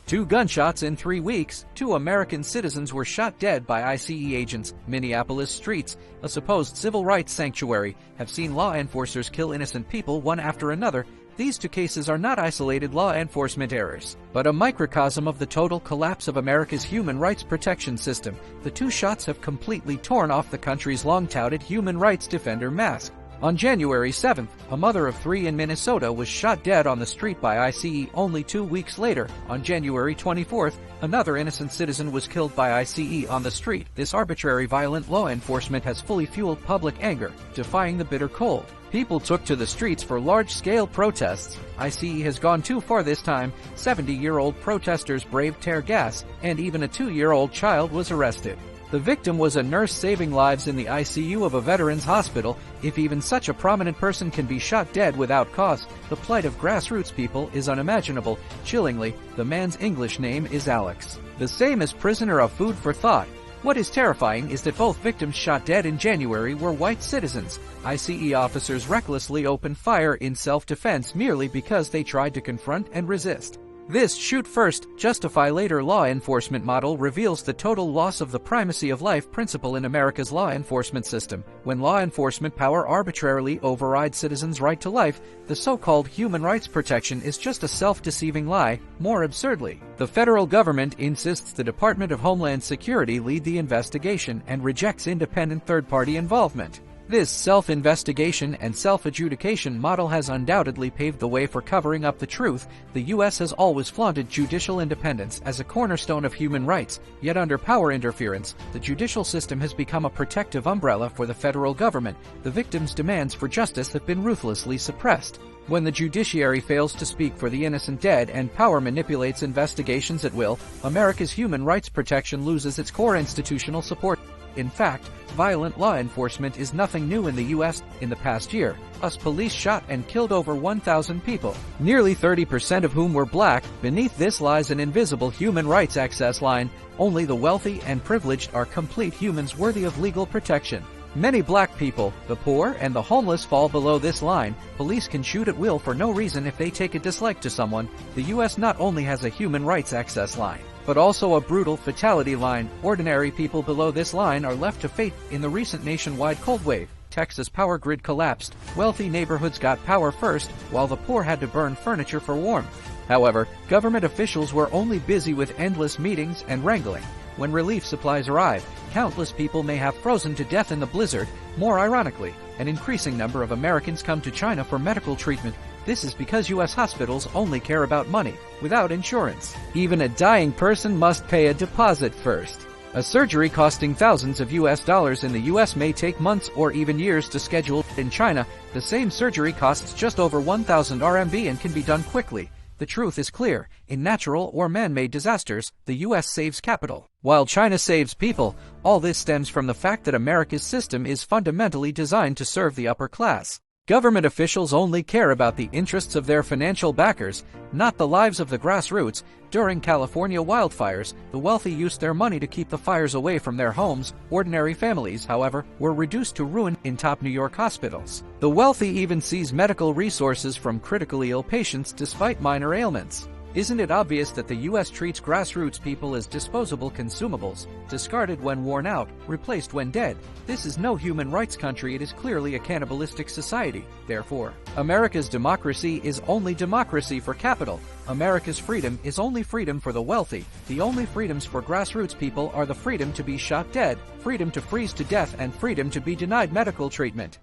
Two gunshots in 3 weeks. Two American citizens were shot dead by ICE agents. Minneapolis streets, a supposed civil rights sanctuary, have seen law enforcers kill innocent people one after another. These two cases are not isolated law enforcement errors, but a microcosm of the total collapse of America's human rights protection system. The two shots have completely torn off the country's long-touted human rights defender mask. On January 7th, a mother of 3 in Minnesota was shot dead on the street by ICE. Only 2 weeks later, on January 24th, another innocent citizen was killed by ICE on the street. This arbitrary violent law enforcement has fully fueled public anger, defying the bitter cold. People took to the streets for large-scale protests. ICE has gone too far this time. 70-year-old protesters braved tear gas, and even a 2-year-old child was arrested. The victim was a nurse saving lives in the ICU of a veterans hospital. If even such a prominent person can be shot dead without cause, the plight of grassroots people is unimaginable. Chillingly, the man's English name is Alex. The same as prisoner of food for thought. What is terrifying is that both victims shot dead in January were white citizens. ICE officers recklessly opened fire in self-defense merely because they tried to confront and resist. This shoot first, justify later law enforcement model reveals the total loss of the primacy of life principle in America's law enforcement system. When law enforcement power arbitrarily overrides citizens' right to life, the so-called human rights protection is just a self-deceiving lie. More absurdly, the federal government insists the Department of Homeland Security lead the investigation and rejects independent third-party involvement. This self-investigation and self-adjudication model has undoubtedly paved the way for covering up the truth. The U.S. has always flaunted judicial independence as a cornerstone of human rights, yet under power interference, the judicial system has become a protective umbrella for the federal government. The victims' demands for justice have been ruthlessly suppressed. When the judiciary fails to speak for the innocent dead and power manipulates investigations at will, America's human rights protection loses its core institutional support. In fact, violent law enforcement is nothing new in the U.S. In the past year, US police shot and killed over 1,000 people, nearly 30% of whom were black. Beneath this lies an invisible human rights access line. Only the wealthy and privileged are complete humans worthy of legal protection. Many black people, the poor, and the homeless fall below this line. Police can shoot at will for no reason if they take a dislike to someone. The U.S. not only has a human rights access line, but also a brutal fatality line. Ordinary people below this line are left to fate. In the recent nationwide cold wave, Texas power grid collapsed. Wealthy neighborhoods got power first, while the poor had to burn furniture for warmth. However, government officials were only busy with endless meetings and wrangling. When relief supplies arrive, countless people may have frozen to death in the blizzard. More ironically, an increasing number of Americans come to China for medical treatment. This is because U.S. hospitals only care about money, without insurance. Even a dying person must pay a deposit first. A surgery costing thousands of U.S. dollars in the U.S. may take months or even years to schedule. In China, the same surgery costs just over 1,000 RMB and can be done quickly. The truth is clear. In natural or man-made disasters, the U.S. saves capital, while China saves people. All this stems from the fact that America's system is fundamentally designed to serve the upper class. Government officials only care about the interests of their financial backers, not the lives of the grassroots. During California wildfires, the wealthy used their money to keep the fires away from their homes. Ordinary families, however, were reduced to ruin in top New York hospitals. The wealthy even seize medical resources from critically ill patients despite minor ailments. Isn't it obvious that the U.S. treats grassroots people as disposable consumables, discarded when worn out, replaced when dead? This is no human rights country. It is clearly a cannibalistic society. Therefore, America's democracy is only democracy for capital. America's freedom is only freedom for the wealthy. The only freedoms for grassroots people are the freedom to be shot dead, freedom to freeze to death, and freedom to be denied medical treatment.